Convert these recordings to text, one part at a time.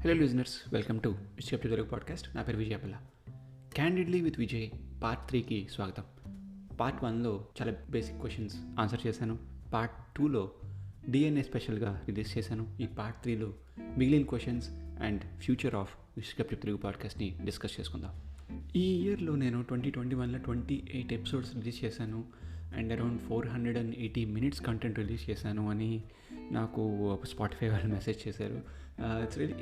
Hello listeners, welcome to step two Telugu podcast. నా పేరు Vijay Aballa. Candidly with Vijay part 3కి స్వాగతం. పార్ట్ 1లో చాలా బేసిక్ క్వశ్చన్స్ ఆన్సర్ చేశాను. పార్ట్ 2లో డిఎన్ఏ స్పెషల్గా రిలీజ్ చేశాను. ఈ పార్ట్ 3లో మిగిలిన questions and future of step two Telugu పాడ్కాస్ట్ని డిస్కస్ చేసుకుందాం. ఈ ఇయర్లో నేను 2021లో 28 ఎపిసోడ్స్ రిలీజ్ చేశాను and around 480 minutes content release చేశాను అని నాకు స్పాటిఫై వాళ్ళు మెసేజ్ చేశారు.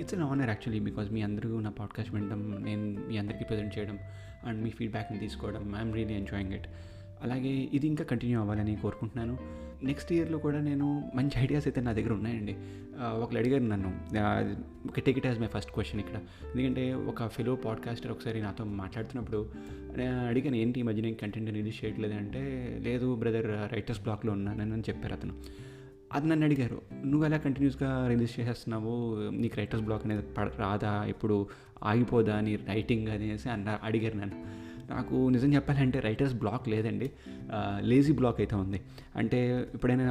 It's an honour actually, because మీ అందరూ నా పాడ్కాస్ట్ వినడం, నేను మీ అందరికీ ప్రజెంట్ చేయడం అండ్ మీ ఫీడ్బ్యాక్ని తీసుకోవడం, ఐఎమ్ రియలీ ఎంజాయింగ్ ఇట్. అలాగే ఇది ఇంకా కంటిన్యూ అవ్వాలని కోరుకుంటున్నాను. నెక్స్ట్ ఇయర్లో కూడా నేను మంచి ఐడియాస్ అయితే నా దగ్గర ఉన్నాయండి. ఒకళ్ళు అడిగారు నన్ను, take it as my first question ఇక్కడ. ఎందుకంటే ఒక ఫెలో పాడ్కాస్టర్ ఒకసారి నాతో మాట్లాడుతున్నప్పుడు నేను అడిగాను, ఏంటి ఈ మధ్య నేను కంటెంట్ రిలీజ్ చేయట్లేదు అంటే, లేదు బ్రదర్, రైటర్స్ బ్లాక్లో ఉన్నాను అని చెప్పారు అతను. అది నన్ను అడిగారు, నువ్వు ఎలా కంటిన్యూస్గా రిలీజ్ చేసేస్తున్నావు, నీకు రైటర్స్ బ్లాక్ అనేది రాదా, ఇప్పుడు ఆగిపోదా నీ రైటింగ్ అనేసి అడిగారు నన్ను. నాకు నిజం చెప్పాలంటే రైటర్స్ బ్లాక్ లేదండి, లేజీ బ్లాక్ అయితే ఉంది. అంటే ఎప్పుడైనా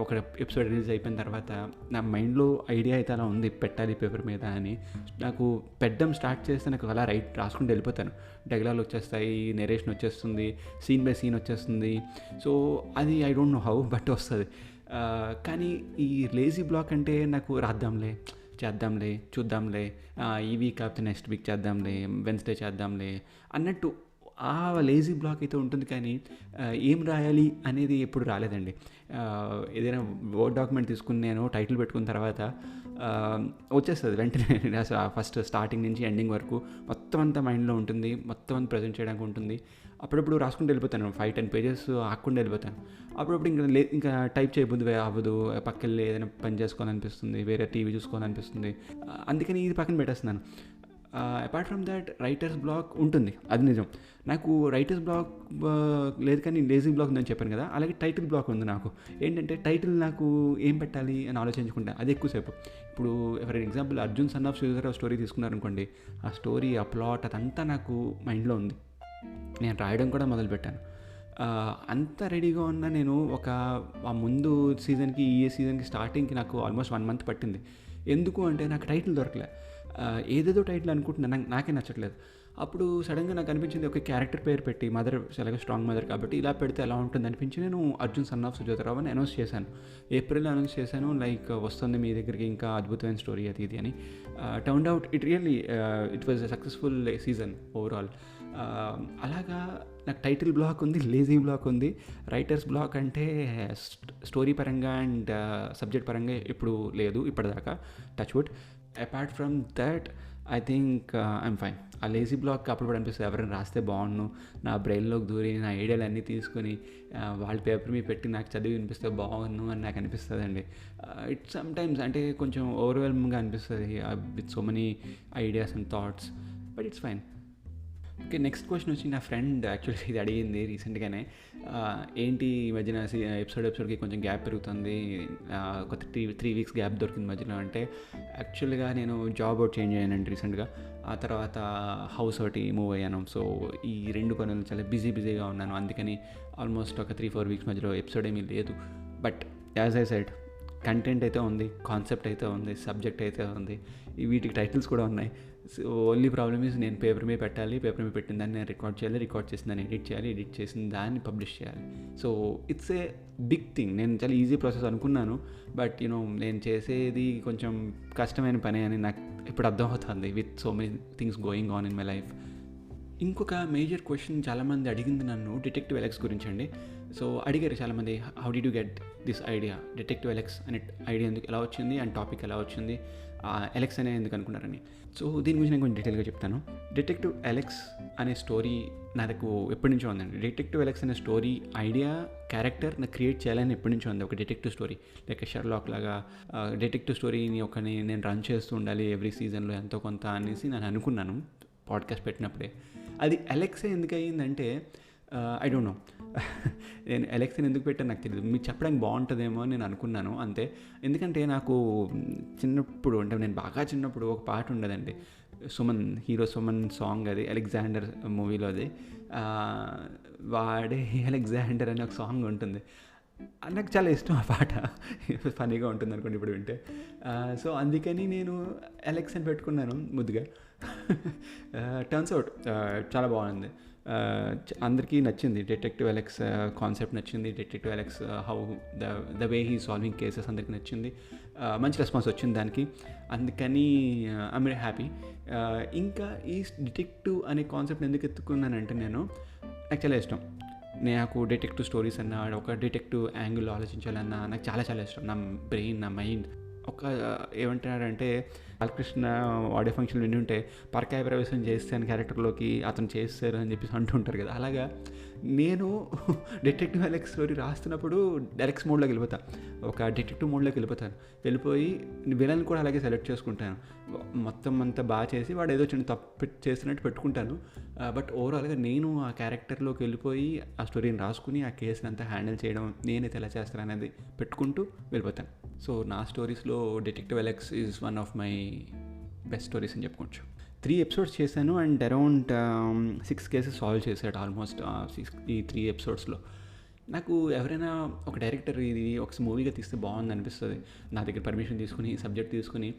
ఒక ఎపిసోడ్ రిలీజ్ అయిపోయిన తర్వాత నా మైండ్లో ఐడియా అయితే అలా ఉంది, పెట్టాలి పేపర్ మీద అని. నాకు పెట్టడం స్టార్ట్ చేస్తే నాకు అలా రాసుకుంటూ వెళ్ళిపోతాను. డైలాగులు వచ్చేస్తాయి, నెరేషన్ వచ్చేస్తుంది, సీన్ బై సీన్ వచ్చేస్తుంది. సో అది I don't know how, but వస్తుంది. కానీ ఈ లేజీ బ్లాక్ అంటే నాకు చేద్దాంలే చూద్దాంలే, ఈ వీక్ కాకపోతే నెక్స్ట్ వీక్ చేద్దాంలే, వెన్స్డే చేద్దాంలే అన్నట్టు ఆ లేజీ బ్లాక్ అయితే ఉంటుంది. కానీ ఏం రాయాలి అనేది ఎప్పుడు రాలేదండి. ఏదైనా వర్డ్ డాక్యుమెంట్ తీసుకుని నేను టైటిల్ పెట్టుకున్న తర్వాత వచ్చేస్తుంది వెంటనే. ఫస్ట్ స్టార్టింగ్ నుంచి ఎండింగ్ వరకు మొత్తం అంతా మైండ్లో ఉంటుంది, మొత్తం అంతా ప్రజెంట్ చేయడానికి ఉంటుంది. అప్పుడప్పుడు రాసుకుంటూ వెళ్ళిపోతాను, 5-10 పేజెస్ ఆకుండా వెళ్ళిపోతాను. అప్పుడప్పుడు ఇంకా టైప్ చేయబుద్ది అవ్వదు, పక్కన ఏదైనా పని చేసుకోవాలనిపిస్తుంది, వేరే టీవీ చూసుకోవాలనిపిస్తుంది. అందుకని ఇది పక్కన పెట్టేస్తున్నాను. Apart from that writer's block ఉంటుంది, అది నిజం. నాకు రైటర్స్ బ్లాక్ లేదు, కానీ లేజీ బ్లాక్ ఉందని చెప్పాను కదా, అలాగే టైటిల్ బ్లాక్ ఉంది నాకు. ఏంటంటే టైటిల్ నాకు ఏం పెట్టాలి అని ఆలోచించుకుంటా, అది ఎక్కువసేపు. ఇప్పుడు for example Arjun son of Sridhar story తీసుకున్నారనుకోండి, ఆ స్టోరీ, ఆ ప్లాట్, అదంతా నాకు మైండ్లో ఉంది. నేను రాయడం కూడా మొదలుపెట్టాను. అంత రెడీగా ఉన్న నేను ఆ ముందు సీజన్కి ఈ సీజన్కి స్టార్టింగ్కి నాకు ఆల్మోస్ట్ 1 మంత్ పట్టింది. ఎందుకు అంటే నాకు టైటిల్ దొరకలే. ఏదేదో టైటిల్ అనుకుంటున్నా, నాకే నచ్చట్లేదు. అప్పుడు సడన్గా నాకు అనిపించింది, ఒక క్యారెక్టర్ పేరు పెట్టి, మదర్ చాలా స్ట్రాంగ్ మదర్ కాబట్టి ఇలా పెడితే ఎలా ఉంటుంది అనిపించి నేను అర్జున్ సన్ ఆఫ్ సుజాతారావు అని అనౌన్స్ చేశాను. ఏప్రిల్లో అనౌన్స్ చేశాను, లైక్ వస్తుంది మీ దగ్గరికి ఇంకా అద్భుతమైన స్టోరీ అది ఇది అని. Turned out it was a successful season overall. అలాగా నాకు టైటిల్ బ్లాక్ ఉంది, లేజీ బ్లాక్ ఉంది. రైటర్స్ బ్లాక్ అంటే స్టోరీ పరంగా అండ్ సబ్జెక్ట్ పరంగా ఇప్పుడు లేదు ఇప్పటిదాకా, touch wood. Apart from that I think I'm fine. ఆ లేజీ బ్లాక్ అప్పుడు అనిపిస్తుంది, ఎవరైనా రాస్తే బాగుండు, నా బ్రెయిన్లోకి దూరి నా ఐడియాలు అన్నీ తీసుకొని వాళ్ళ పేపర్ మీద పెట్టి నాకు చదివి వినిపిస్తే బాగుండు అని నాకు అనిపిస్తుంది అండి. ఇట్స్ సమ్టైమ్స్ అంటే కొంచెం ఓవర్వెల్మింగ్గా అనిపిస్తుంది with so many ideas and thoughts, but it's fine. Okay, next question వచ్చి నా ఫ్రెండ్ యాక్చువల్లీ ఇది అడిగింది రీసెంట్గానే. ఏంటి ఈ మధ్యన ఎపిసోడ్కి కొంచెం గ్యాప్ పెరుగుతుంది, ఒక 3 వీక్స్ గ్యాప్ దొరికింది మధ్యలో అంటే, యాక్చువల్గా నేను జాబ్ అవుట్ చేంజ్ అయ్యానండి రీసెంట్గా. ఆ తర్వాత హౌస్ ఒకటి మూవ్ అయ్యాను. సో ఈ 2 పనులు చాలా బిజీగా ఉన్నాను. అందుకని ఆల్మోస్ట్ ఒక 3-4 వీక్స్ మధ్యలో ఎపిసోడ్ ఏమీ లేదు. But as I said, content అయితే ఉంది, కాన్సెప్ట్ అయితే ఉంది, సబ్జెక్ట్ అయితే ఉంది, వీటికి టైటిల్స్ కూడా ఉన్నాయి. సో ఓన్లీ ప్రాబ్లమ్ ఈజ్ నేను పేపర్ మీద పెట్టిన దాన్ని నేను రికార్డ్ చేసిన దాన్ని ఎడిట్ చేసిన దాన్ని పబ్లిష్ చేయాలి. So it's a big thing. నేను చాలా ఈజీ ప్రాసెస్ అనుకున్నాను, బట్ నేను చేసేది కొంచెం కష్టమైన పని అని నాకు ఇప్పుడు అర్థమవుతుంది with so many things going on in my life. ఇంకొక మేజర్ క్వశ్చన్ చాలామంది అడిగింది నన్ను డిటెక్టివ్ ఎలెక్స్ గురించి అండి. సో అడిగారు చాలామంది, how did you get this idea, detective Alex అనే ఐడియా ఎలా వచ్చింది అండ్ టాపిక్ ఎలా వచ్చింది, ఎలెక్స్ అనే ఎందుకు అనుకున్నారని. సో దీని గురించి నేను కొంచెం డీటెయిల్గా చెప్తాను. డిటెక్టివ్ ఎలెక్స్ అనే స్టోరీ నాకు ఎప్పటి నుంచో ఉందండి. డిటెక్టివ్ ఎలెక్స్ అనే స్టోరీ ఐడియా, క్యారెక్టర్ నాకు క్రియేట్ చేయాలని ఎప్పటి నుంచో ఉంది. ఒక డిటెక్టివ్ స్టోరీ లైక్ షెర్లాక్ లాగా డిటెక్టివ్ స్టోరీని నేను రన్ చేస్తూ ఉండాలి ఎవ్రీ సీజన్లో ఎంతో కొంత అనేసి నేను అనుకున్నాను పాడ్కాస్ట్ పెట్టినప్పుడే. అది ఎలెక్సే ఎందుకు అయ్యిందంటే ఐ డోంట్ నో. నేను ఎలెక్షన్ ఎందుకు పెట్టాను నాకు తెలియదు, మీకు చెప్పడానికి బాగుంటుందేమో అని నేను అనుకున్నాను అంతే. ఎందుకంటే నాకు చిన్నప్పుడు, అంటే నేను బాగా చిన్నప్పుడు ఒక పాట ఉండదండి, హీరో సుమన్ సాంగ్, అది అలెగ్జాండర్ మూవీలో, అది వాడే అలెగ్జాండర్ అనే ఒక సాంగ్ ఉంటుంది. నాకు చాలా ఇష్టం ఆ పాట. ఫన్నీగా ఉంటుంది అనుకోండి ఇప్పుడు వింటే. సో అందుకని నేను అలెక్స్ అని పెట్టుకున్నాను ముద్దుగా. టర్న్స్ అవుట్ చాలా బాగుంది. అందరికీ నచ్చింది. డిటెక్టివ్ అలెక్స్ కాన్సెప్ట్ నచ్చింది. Detective Alex how the way he solving cases అందరికీ నచ్చింది. మంచి రెస్పాన్స్ వచ్చింది దానికి. అందుకని ఐమ్ వెరీ హ్యాపీ. ఇంకా ఈ డిటెక్టివ్ అనే కాన్సెప్ట్ ఎందుకు ఎత్తుకున్నానంటే నాకు చాలా ఇష్టం. నాకు డిటెక్టివ్ స్టోరీస్ అన్నా, ఒక డిటెక్టివ్ యాంగిల్లో ఆలోచించాలన్నా నాకు చాలా చాలా ఇష్టం. నా బ్రెయిన్, నా మైండ్ ఏమంటున్నారంటే బాలకృష్ణ ఆడియో ఫంక్షన్ విని ఉంటే పరకాయ ప్రవేశం చేస్తాను క్యారెక్టర్లోకి అతను చేస్తారు అని చెప్పేసి అంటుంటారు కదా. అలాగా నేను డిటెక్టివ్ అలెక్స్ స్టోరీ రాస్తున్నప్పుడు డైరెక్ట్స్ మోడ్లోకి వెళ్ళిపోతాను. ఒక డిటెక్టివ్ మోడ్లోకి వెళ్ళిపోయి విలన్ కూడా అలాగే సెలెక్ట్ చేసుకుంటాను. మొత్తం అంతా బాగా చేసి వాడు ఏదో చిన్న తప్పు చేస్తున్నట్టు పెట్టుకుంటాను. బట్ ఓవరాల్గా నేను ఆ క్యారెక్టర్లోకి వెళ్ళిపోయి ఆ స్టోరీని రాసుకుని ఆ కేసుని అంతా హ్యాండిల్ చేయడం నేనైతే ఎలా చేస్తాను అనేది పెట్టుకుంటూ వెళ్ళిపోతాను. సో నా స్టోరీస్లో detective Alex is one of my best stories అని చెప్పుకోవచ్చు. 3 ఎపిసోడ్స్ చేశాను అండ్ అరౌండ్ 6 కేసెస్ సాల్వ్ చేశాడు ఆల్మోస్ట్ ఈ 3 ఎపిసోడ్స్లో. నాకు ఎవరైనా ఒక డైరెక్టర్ ఇది ఒక మూవీగా తీస్తే బాగుంది అనిపిస్తుంది. నా దగ్గర పర్మిషన్ తీసుకుని సబ్జెక్ట్ తీసుకుని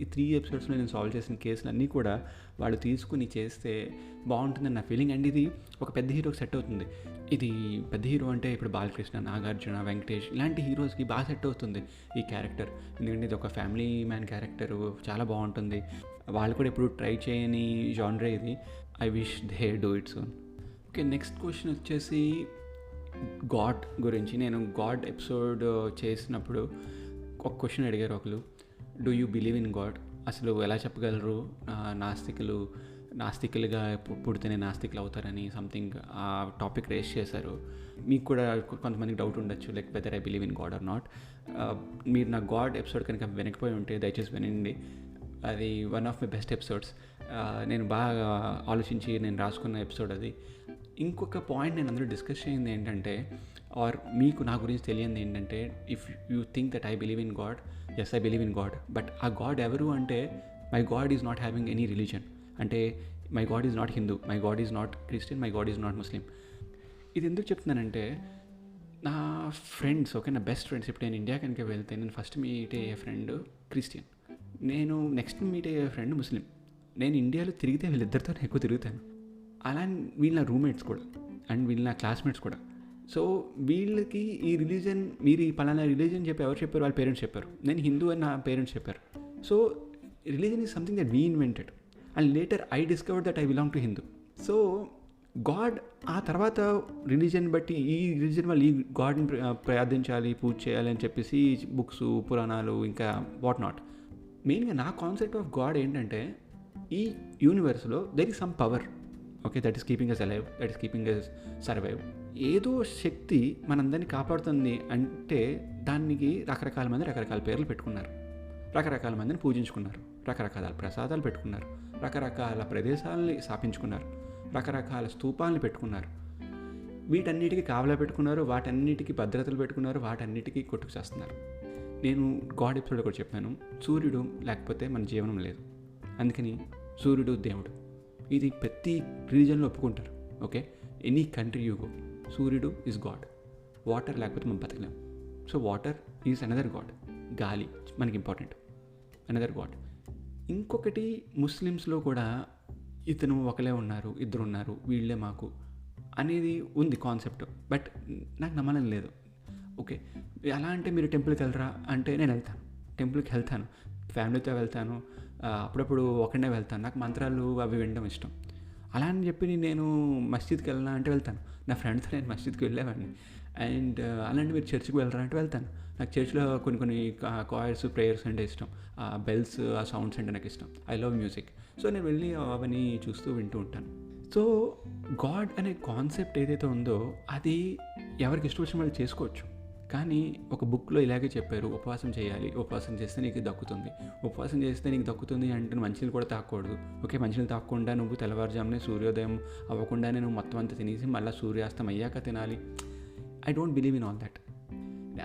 ఈ 3 ఎపిసోడ్స్లో నేను సాల్వ్ చేసిన కేసులన్నీ కూడా వాళ్ళు తీసుకుని చేస్తే బాగుంటుందని నా ఫీలింగ్. అండ్ ఇది ఒక పెద్ద హీరోకి సెట్ అవుతుంది. ఇది పెద్ద హీరో అంటే ఇప్పుడు బాలకృష్ణ, నాగార్జున, వెంకటేష్ ఇలాంటి హీరోస్కి బాగా సెట్ అవుతుంది ఈ క్యారెక్టర్. ఎందుకంటే ఇది ఒక ఫ్యామిలీ మ్యాన్ క్యారెక్టర్, చాలా బాగుంటుంది. వాళ్ళు కూడా ఎప్పుడు ట్రై చేయని జానరే ఇది. I wish they do it soon. Okay, next question వచ్చేసి గాడ్ గురించి. నేను గాడ్ ఎపిసోడ్ చేసినప్పుడు ఒక క్వశ్చన్ అడిగారు ఒకరు, do you believe in God? అసలు ఎలా చెప్పగలరు నాస్తికులుగా పుడితేనే నాస్తికులు అవుతారని సంథింగ్ ఆ టాపిక్ రేస్ చేశారు. మీకు కూడా కొంతమందికి డౌట్ ఉండొచ్చు like whether I believe in God or not. మీరు నా గాడ్ ఎపిసోడ్ కనుక వెనకపోయి ఉంటే దయచేసి వినండి. అది one of my best episodes. నేను బాగా ఆలోచించి నేను రాసుకున్న ఎపిసోడ్ అది. ఇంకొక పాయింట్ నేను అందరూ డిస్కస్ చేయింది ఏంటంటే, ఆర్ మీకు నా గురించి తెలియంది ఏంటంటే, if you think that I believe in God, yes I believe in God. But ఆ గాడ్ ఎవరు అంటే, my God is not having any religion. అంటే my God is not Hindu, my God is not Christian, my God is not Muslim. ఇది ఎందుకు చెప్తున్నానంటే, నా friends, నా best friends, ఇప్పుడు నేను ఇండియా కనుక వెళ్తే నేను ఫస్ట్ మీట్ అయ్యే ఫ్రెండ్ క్రిస్టియన్, నేను నెక్స్ట్ మీట్ అయ్యే ఫ్రెండ్ ముస్లిం. నేను ఇండియాలో తిరిగితే వీళ్ళిద్దరితో ఎక్కువ తిరుగుతాను. అలా వీళ్ళ నా రూమ్మేట్స్ కూడా అండ్ వీళ్ళ నా క్లాస్మేట్స్ కూడా. సో వీళ్ళకి ఈ రిలీజన్, మీరు ఈ పలానా రిలీజన్ చెప్పి ఎవరు చెప్పారు? వాళ్ళ పేరెంట్స్ చెప్పారు. నేను హిందూ అని నా పేరెంట్స్ చెప్పారు. So religion is something that we invented and later I discovered that I belong to Hindu. So God ఆ తర్వాత రిలీజన్ బట్టి ఈ రిలీజన్ వాళ్ళు ఈ గాడ్ని ప్రార్థించాలి, పూజ చేయాలి అని చెప్పేసి బుక్స్, పురాణాలు, ఇంకా వాట్ నాట్. మెయిన్గా నా కాన్సెప్ట్ ఆఫ్ గాడ్ ఏంటంటే, ఈ యూనివర్స్లో there is some power, okay, that is keeping us alive, that is keeping us survive. ఏదో శక్తి మనందరినీ కాపాడుతుంది అంటే దానికి రకరకాల మంది రకరకాల పేర్లు పెట్టుకున్నారు, రకరకాల మందిని పూజించుకున్నారు, రకరకాల ప్రసాదాలు పెట్టుకున్నారు, రకరకాల ప్రదేశాలని స్థాపించుకున్నారు, రకరకాల స్తూపాలని పెట్టుకున్నారు. వీటన్నిటికీ కావలా పెట్టుకున్నారు, వాటన్నిటికీ భద్రతలు పెట్టుకున్నారు, వాటన్నిటికీ కొట్టుకు చేస్తున్నారు. నేను గాడ్ ఎపిసోడ్ కూడా చెప్పాను, సూర్యుడు లేకపోతే మన జీవనం లేదు. అందుకని సూర్యుడు దేవుడు, ఇది ప్రతి రిలీజన్లో ఒప్పుకుంటారు. Okay, any country you go, సూర్యుడు ఈజ్ గాడ్. వాటర్ లేకపోతే మనం బతకలేం. So water is another God. గాలి మనకి ఇంపార్టెంట్, అనదర్ గాడ్. ఇంకొకటి ముస్లిమ్స్లో కూడా ఇతను ఒకలే ఉన్నారు, ఇద్దరు ఉన్నారు, వీళ్ళే మాకు అనేది ఉంది కాన్సెప్ట్. బట్ నాకు నమ్మడం లేదు. ఓకే, ఎలా అంటే మీరు టెంపుల్కి వెళ్ళరా అంటే నేను వెళ్తాను, టెంపుల్కి వెళ్తాను, ఫ్యామిలీతో వెళ్తాను, అప్పుడప్పుడు ఒకనే వెళ్తాను. నాకు మంత్రాలు అవి వినడం ఇష్టం. అలా అని చెప్పి నేను మస్జిద్కి వెళ్ళాలా అంటే వెళ్తాను. నా ఫ్రెండ్స్తో నేను మస్జిద్కి వెళ్ళేవాడిని. అండ్ అలాంటి మీరు చర్చ్కి వెళ్ళరా అంటే వెళ్తాను. నాకు చర్చ్లో కొన్ని కాయర్స్, ప్రేయర్స్ అంటే ఇష్టం, ఆ బెల్స్, ఆ సౌండ్స్ అంటే నాకు ఇష్టం. I love music. సో నేను వెళ్ళి అవన్నీ చూస్తూ వింటూ ఉంటాను. సో గాడ్ అనే కాన్సెప్ట్ ఏదైతే ఉందో అది ఎవరికి ఇష్టం వచ్చిన వాళ్ళు చేసుకోవచ్చు. కానీ ఒక బుక్లో ఇలాగే చెప్పారు, ఉపవాసం చేయాలి, ఉపవాసం చేస్తే నీకు దక్కుతుంది, ఉపవాసం చేస్తే నీకు దక్కుతుంది అంటే మంచినీళ్ళు కూడా తాగకూడదు. ఓకే, మంచినీళ్ళు తాగకుండా నువ్వు తెల్లవారుజామునే సూర్యోదయం అవ్వకుండానే నువ్వు మొత్తం అంతా తినేసి మళ్ళీ సూర్యాస్తం అయ్యాక తినాలి. I don't believe in all that.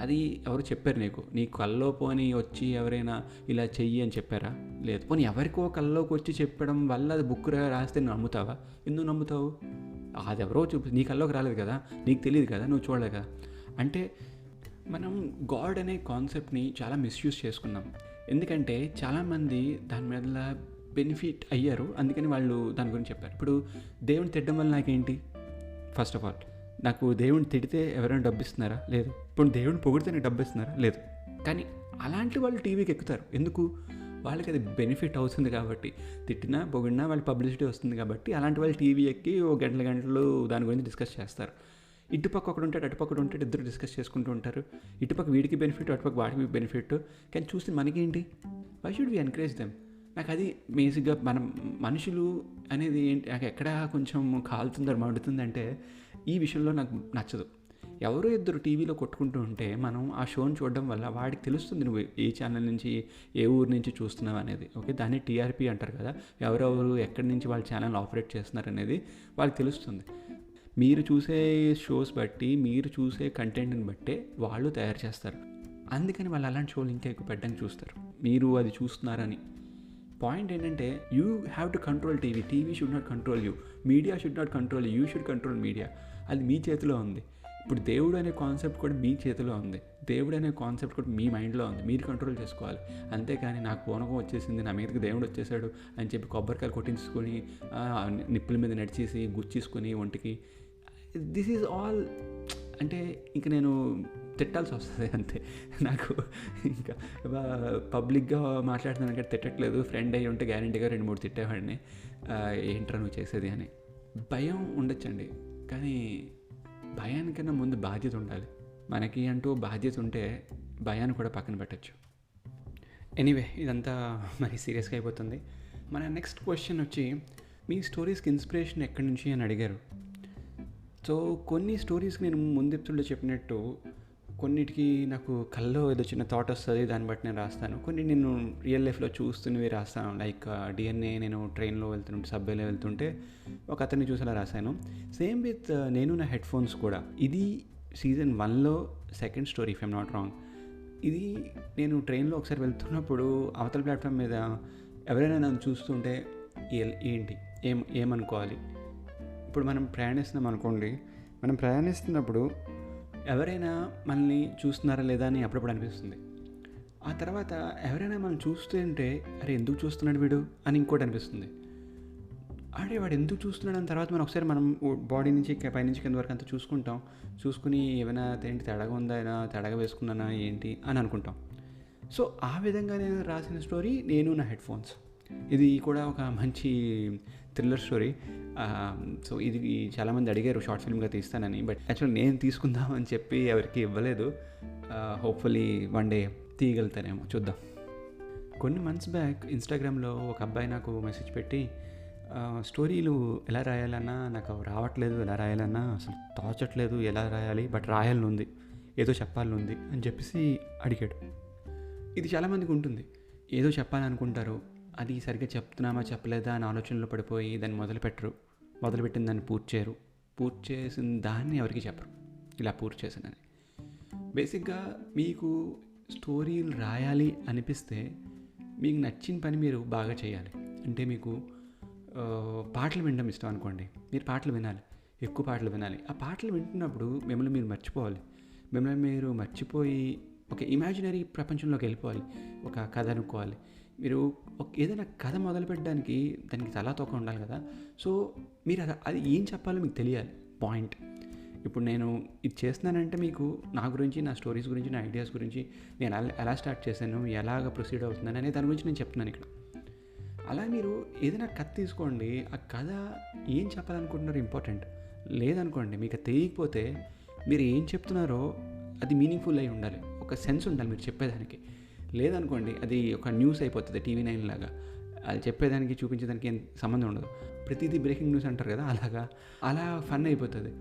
అది ఎవరు చెప్పారు నీకు? నీ కల్లో పోని వచ్చి ఎవరైనా ఇలా చెయ్యి అని చెప్పారా? లేదు. పోనీ ఎవరికో కల్లోకి వచ్చి చెప్పడం వల్ల అది బుక్ రాస్తే నువ్వు నమ్ముతావా? ఎందుకు నమ్ముతావు? అది ఎవరో నీ కల్లోకి రాలేదు కదా, నీకు తెలియదు కదా, నువ్వు చూడలేదు కదా. అంటే మనం గాడ్ అనే కాన్సెప్ట్ని చాలా మిస్యూజ్ చేసుకున్నాం. ఎందుకంటే చాలామంది దాని మీద బెనిఫిట్ అయ్యారు, అందుకని వాళ్ళు దాని గురించి చెప్పారు. ఇప్పుడు దేవుని తిట్టడం వల్ల నాకేంటి? ఫస్ట్ ఆఫ్ ఆల్, నాకు దేవుని తిడితే ఎవరైనా డబ్బు ఇస్తున్నారా? లేదు. ఇప్పుడు దేవుని పొగిడితే నాకు డబ్బు ఇస్తున్నారా? లేదు. కానీ అలాంటి వాళ్ళు టీవీకి ఎక్కుతారు. ఎందుకు? వాళ్ళకి అది బెనిఫిట్ అవుతుంది కాబట్టి. తిట్టినా పొగిడినా వాళ్ళ పబ్లిసిటీ వస్తుంది కాబట్టి అలాంటి వాళ్ళు టీవీ ఎక్కి ఓ గంటలు దాని గురించి డిస్కస్ చేస్తారు. ఇటుపక్క ఒకడు ఉంటాడు, అటుపక్కడు ఉంటాడు, ఇద్దరు డిస్కస్ చేసుకుంటూ ఉంటారు. ఇటుపక్క వీడికి బెనిఫిట్, అటుపక్క వాడికి బెనిఫిట్. కానీ చూస్తే మనకేంటి? Why should we encourage them? నాకు అది బేసిక్గా మనం మనుషులు అనేది ఏంటి, నాకు ఎక్కడ కొంచెం కాలుతుందో మండుతుందంటే ఈ విషయంలో నాకు నచ్చదు. ఎవరో ఇద్దరు టీవీలో కొట్టుకుంటూ ఉంటే మనం ఆ షోని చూడడం వల్ల వాడికి తెలుస్తుంది నువ్వు ఏ ఛానల్ నుంచి ఏ ఊరు నుంచి చూస్తున్నావు అనేది. ఓకే, దాన్ని టీఆర్పీ అంటారు కదా. ఎవరెవరు ఎక్కడి నుంచి వాళ్ళ ఛానల్ ఆపరేట్ చేస్తున్నారు అనేది వాళ్ళకి తెలుస్తుంది. మీరు చూసే షోస్ బట్టి, మీరు చూసే కంటెంట్ని బట్టే వాళ్ళు తయారు చేస్తారు. అందుకని వాళ్ళు అలాంటి షోలు ఇంకా ఎక్కువ పెట్టడానికి చూస్తారు, మీరు అది చూస్తున్నారని. పాయింట్ ఏంటంటే you have to control TV. TV should not control you. Media should not control you. Should control media. అది మీ చేతిలో ఉంది. ఇప్పుడు దేవుడు అనే కాన్సెప్ట్ కూడా మీ చేతిలో ఉంది. దేవుడు అనే కాన్సెప్ట్ కూడా మీ మైండ్లో ఉంది. మీరు కంట్రోల్ చేసుకోవాలి. అంతేకాని నాకు పూనకం వచ్చేసింది, నా మీదకి దేవుడు వచ్చేసాడు అని చెప్పి కొబ్బరికాయలు కొట్టించుకొని నిప్పుల మీద నడిచేసి గుచ్చేసుకొని ఒంటికి, దిస్ ఈజ్ ఆల్ అంటే ఇంక నేను తిట్టాల్సి వస్తుంది అంతే. నాకు ఇంకా పబ్లిక్గా మాట్లాడుతున్నాను అంటే తిట్టట్లేదు. ఫ్రెండ్ అయ్యి ఉంటే గ్యారెంటీగా 2-3 తిట్టేవాడిని, ఏంట్రా నువ్వు చేసేది అని. భయం ఉండొచ్చండి, కానీ భయానికన్నా ముందు బాధ్యత ఉండాలి. మనకి అంటూ బాధ్యత ఉంటే భయాన్ని కూడా పక్కన పెట్టచ్చు. ఎనీవే, ఇదంతా మరి సీరియస్గా అయిపోతుంది. మన నెక్స్ట్ క్వశ్చన్ వచ్చి, మీ స్టోరీస్కి ఇన్స్పిరేషన్ ఎక్కడి నుంచి అని అడిగారు. సో కొన్ని స్టోరీస్కి నేను ముందు ఎపిసోడ్లో చెప్పినట్టు కొన్నిటికి నాకు కల్లో ఏదో చిన్న థాట్ వస్తుంది, దాన్ని బట్టి నేను రాస్తాను. కొన్ని నేను రియల్ లైఫ్లో చూస్తున్నవి రాస్తాను. లైక్ డిఎన్ఏ, నేను ట్రైన్లో వెళ్తుంటే, సబ్వేలో వెళ్తుంటే ఒక అతన్ని చూసేలా రాశాను. సేమ్ విత్ నేను నా హెడ్ ఫోన్స్ కూడా. ఇది సీజన్ 1లో second story, if I'm not wrong. ఇది నేను ట్రైన్లో ఒకసారి వెళ్తున్నప్పుడు అవతల ప్లాట్ఫామ్ మీద ఎవరైనా నన్ను చూస్తుంటే ఏంటి ఏమనుకోవాలి. ఇప్పుడు మనం ప్రయాణిస్తున్నాం అనుకోండి, మనం ప్రయాణిస్తున్నప్పుడు ఎవరైనా మనల్ని చూస్తున్నారా లేదా అని అప్పుడప్పుడు అనిపిస్తుంది. ఆ తర్వాత ఎవరైనా మనం చూస్తుంటే అరే ఎందుకు చూస్తున్నాడు వీడు అని ఇంకోటి అనిపిస్తుంది. అరే వాడు ఎందుకు చూస్తున్నాడు అని తర్వాత మనం ఒకసారి మనం బాడీ నుంచి పైనుంచి కింద వరకు అంతా చూసుకుని ఏమైనా ఏంటి తేడాగా ఉందా, అయినా తేడాగా వేసుకున్నానా ఏంటి అని అనుకుంటాం. సో ఆ విధంగా నేను రాసిన స్టోరీ నేను నా హెడ్ ఫోన్స్. ఇది కూడా ఒక మంచి థ్రిల్లర్ స్టోరీ. సో ఇది చాలామంది అడిగారు షార్ట్ ఫిల్మ్గా తీస్తానని, బట్ యాక్చువల్లీ నేను తీసుకుందామని చెప్పి ఎవరికి ఇవ్వలేదు. హోప్ఫుల్లీ వన్ డే తీయగలుగుతానేమో, చూద్దాం. కొన్ని మంత్స్ బ్యాక్ ఇన్స్టాగ్రామ్లో ఒక అబ్బాయి నాకు మెసేజ్ పెట్టి, స్టోరీలు ఎలా రాయాలన్నా నాకు రావట్లేదు, ఎలా రాయాలన్నా అసలు తోచట్లేదు, ఎలా రాయాలి, బట్ రాయాలని ఉంది, ఏదో చెప్పాలని ఉంది అని చెప్పేసి అడిగాడు. ఇది చాలామందికి ఉంటుంది. ఏదో చెప్పాలనుకుంటారు, అది సరిగ్గా చెప్తున్నామా చెప్పలేదా అని ఆలోచనలో పడిపోయి దాన్ని మొదలుపెట్టిన దాన్ని పూర్తి చేసిన దాన్ని ఎవరికి చెప్పరు, ఇలా పూర్తి చేసానని. బేసిక్గా మీకు స్టోరీలు రాయాలి అనిపిస్తే మీకు నచ్చిన పని మీరు బాగా చేయాలి. అంటే మీకు పాటలు వినడం ఇష్టం అనుకోండి, మీరు పాటలు వినాలి, ఎక్కువ పాటలు వినాలి. ఆ పాటలు వింటున్నప్పుడు మిమ్మల్ని మీరు మర్చిపోయి ఒక ఇమాజినరీ ప్రపంచంలోకి వెళ్ళిపోవాలి. ఒక కథ అనుకోవాలి. మీరు ఏదైనా కథ మొదలు పెట్టడానికి దానికి తలాతోక ఉండాలి కదా. సో మీరు అది ఏం చెప్పాలో మీకు తెలియాలి, పాయింట్. ఇప్పుడు నేను ఇది చేస్తున్నానంటే మీకు నా గురించి, నా స్టోరీస్ గురించి, నా ఐడియాస్ గురించి, నేను ఎలా స్టార్ట్ చేశాను, ఎలాగ ప్రొసీడ్ అవుతున్నాను అనే దాని గురించి నేను చెప్తున్నాను ఇక్కడ. అలా మీరు ఏదైనా కథ తీసుకోండి, ఆ కథ ఏం చెప్పాలనుకుంటున్నారో ఇంపార్టెంట్. లేదనుకోండి, మీకు తెలియకపోతే మీరు ఏం చెప్తున్నారో అది మీనింగ్ఫుల్ అయి ఉండాలి, ఒక సెన్స్ ఉండాలి మీరు చెప్పేదానికి. లేదనుకోండి అది ఒక న్యూస్ అయిపోతుంది, టీవీ 9 లాగా. అది చెప్పేదానికి చూపించేదానికి ఏం సంబంధం ఉండదు. ప్రతిదీ బ్రేకింగ్ న్యూస్ అంటారు కదా, అలా ఫన్ అయిపోతుంది.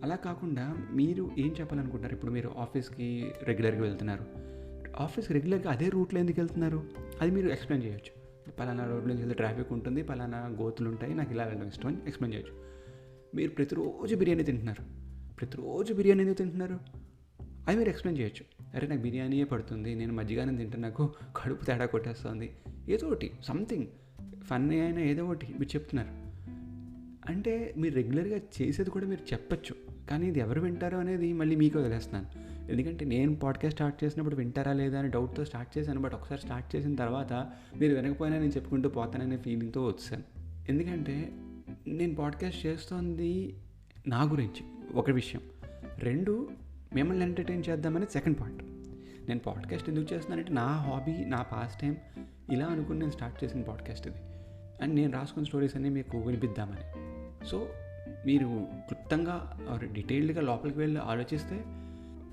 అలా కాకుండా మీరు ఏం చెప్పాలనుకుంటున్నారు. ఇప్పుడు మీరు ఆఫీస్కి రెగ్యులర్గా వెళ్తున్నారు, ఆఫీస్కి రెగ్యులర్గా అదే రూట్లో ఎందుకు వెళ్తున్నారు అది మీరు ఎక్స్ప్లెయిన్ చేయొచ్చు. పలానా రోడ్లో వెళ్తే ట్రాఫిక్ ఉంటుంది, పలానా గోతులు ఉంటాయి, నాకు ఇలా వెళ్ళడం ఇష్టం అని ఎక్స్ప్లెయిన్ చేయొచ్చు. మీరు ప్రతిరోజు బిర్యానీ తింటున్నారు, అది మీరు ఎక్స్ప్లెయిన్ చేయొచ్చు. అరే నాకు బిర్యానీయే పడుతుంది, నేను మజ్జిగానే తింటాను, నాకు కడుపు తేడా కొట్టేస్తుంది, ఏదో ఒకటి సంథింగ్ ఫన్నీ అయినా ఏదో ఒకటి మీరు చెప్తున్నారు. అంటే మీరు రెగ్యులర్గా చేసేది కూడా మీరు చెప్పచ్చు, కానీ ఇది ఎవరు వింటారో అనేది మళ్ళీ మీకు వదిలేస్తున్నాను. ఎందుకంటే నేను పాడ్కాస్ట్ స్టార్ట్ చేసినప్పుడు వింటారా లేదా అని డౌట్తో స్టార్ట్ చేశాను. బట్ ఒకసారి స్టార్ట్ చేసిన తర్వాత మీరు వినకపోయినా నేను చెప్పుకుంటూ పోతాననే ఫీలింగ్తో వచ్చాను. ఎందుకంటే నేను పాడ్కాస్ట్ చేస్తోంది నా గురించి ఒక విషయం, 2 మిమ్మల్ని ఎంటర్టైన్ చేద్దామని సెకండ్ పాయింట్. నేను పాడ్కాస్ట్ ఎందుకు చేస్తున్నానంటే నా హాబీ, నా పాస్ టైం ఇలా అనుకుని నేను స్టార్ట్ చేసిన పాడ్కాస్ట్ ఇది. అండ్ నేను రాసుకున్న స్టోరీస్ అన్నీ మీకు వినిపిద్దామని. సో మీరు క్లుప్తంగా డీటెయిల్డ్గా లోపలికి వెళ్ళి ఆలోచిస్తే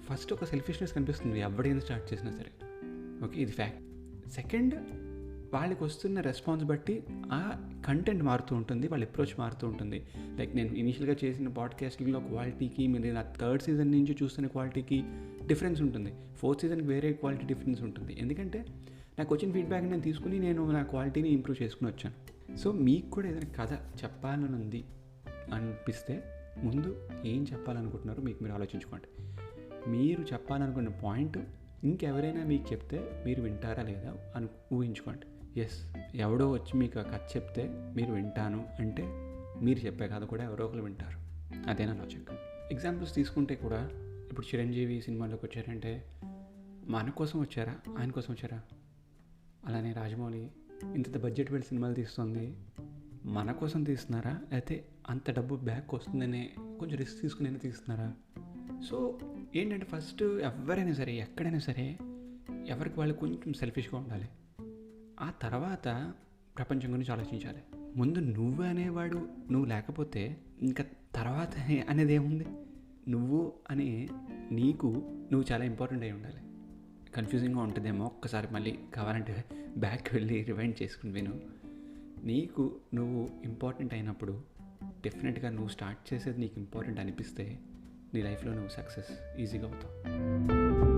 ఫస్ట్ ఒక సెల్ఫిష్నెస్ కనిపిస్తుంది ఎవడైనా స్టార్ట్ చేసినా సరే. ఓకే, ఇది ఫ్యాక్ట్. సెకండ్, వాళ్ళకి వస్తున్న రెస్పాన్స్ బట్టి ఆ కంటెంట్ మారుతూ ఉంటుంది, వాళ్ళ అప్రోచ్ మారుతూ ఉంటుంది. లైక్ నేను ఇనీషియల్గా చేసిన పాడ్కాస్టింగ్లో క్వాలిటీకి, మీరు నా 3rd సీజన్ నుంచి చూస్తున్న క్వాలిటీకి డిఫరెన్స్ ఉంటుంది. 4th సీజన్కి వేరే క్వాలిటీ డిఫరెన్స్ ఉంటుంది. ఎందుకంటే నాకు వచ్చిన ఫీడ్బ్యాక్ నేను తీసుకుని నేను నా క్వాలిటీని ఇంప్రూవ్ చేసుకుని వచ్చాను. సో మీకు కూడా ఏదైనా కథ చెప్పాలని ఉంది అనిపిస్తే ముందు ఏం చెప్పాలనుకుంటున్నారో మీకు మీరు ఆలోచించుకోండి. మీరు చెప్పాలనుకున్న పాయింట్ ఇంకెవరైనా మీకు చెప్తే మీరు వింటారా లేదా అని ఊహించుకోండి. ఎస్, ఎవడో వచ్చి మీకు ఆ కథ చెప్తే మీరు వింటాను అంటే మీరు చెప్పే కథ కూడా ఎవరో ఒకరు వింటారు. అదేనా లాజిక్. ఎగ్జాంపుల్స్ తీసుకుంటే కూడా ఇప్పుడు చిరంజీవి సినిమాలోకి వచ్చారంటే మన కోసం వచ్చారా, ఆయన కోసం వచ్చారా? అలానే రాజమౌళి ఇంత బడ్జెట్ పెట్టి సినిమాలు తీస్తుంది, మన కోసం తీస్తున్నారా, అయితే అంత డబ్బు బ్యాక్ వస్తుందనే కొంచెం రిస్క్ తీసుకుని తీస్తున్నారా? సో ఏంటంటే ఫస్ట్ ఎవరైనా సరే ఎక్కడైనా సరే ఎవరికి వాళ్ళు కొంచెం సెల్ఫిష్గా ఉండాలి. ఆ తర్వాత ప్రపంచం గురించి ఆలోచించాలి. ముందు నువ్వు అనేవాడు నువ్వు లేకపోతే ఇంకా తర్వాత అనేది ఏముంది? నువ్వు అనే నీకు నువ్వు చాలా ఇంపార్టెంట్ అయి ఉండాలి. కన్ఫ్యూజింగ్గా ఉంటుందేమో, ఒక్కసారి మళ్ళీ కావాలంటే బ్యాక్ వెళ్ళి రివైండ్ చేసుకుని విను. నీకు నువ్వు ఇంపార్టెంట్ అయినప్పుడు డెఫినెట్గా నువ్వు స్టార్ట్ చేసేది నీకు ఇంపార్టెంట్ అనిపిస్తే నీ లైఫ్లో నువ్వు సక్సెస్ ఈజీగా అవుతావు.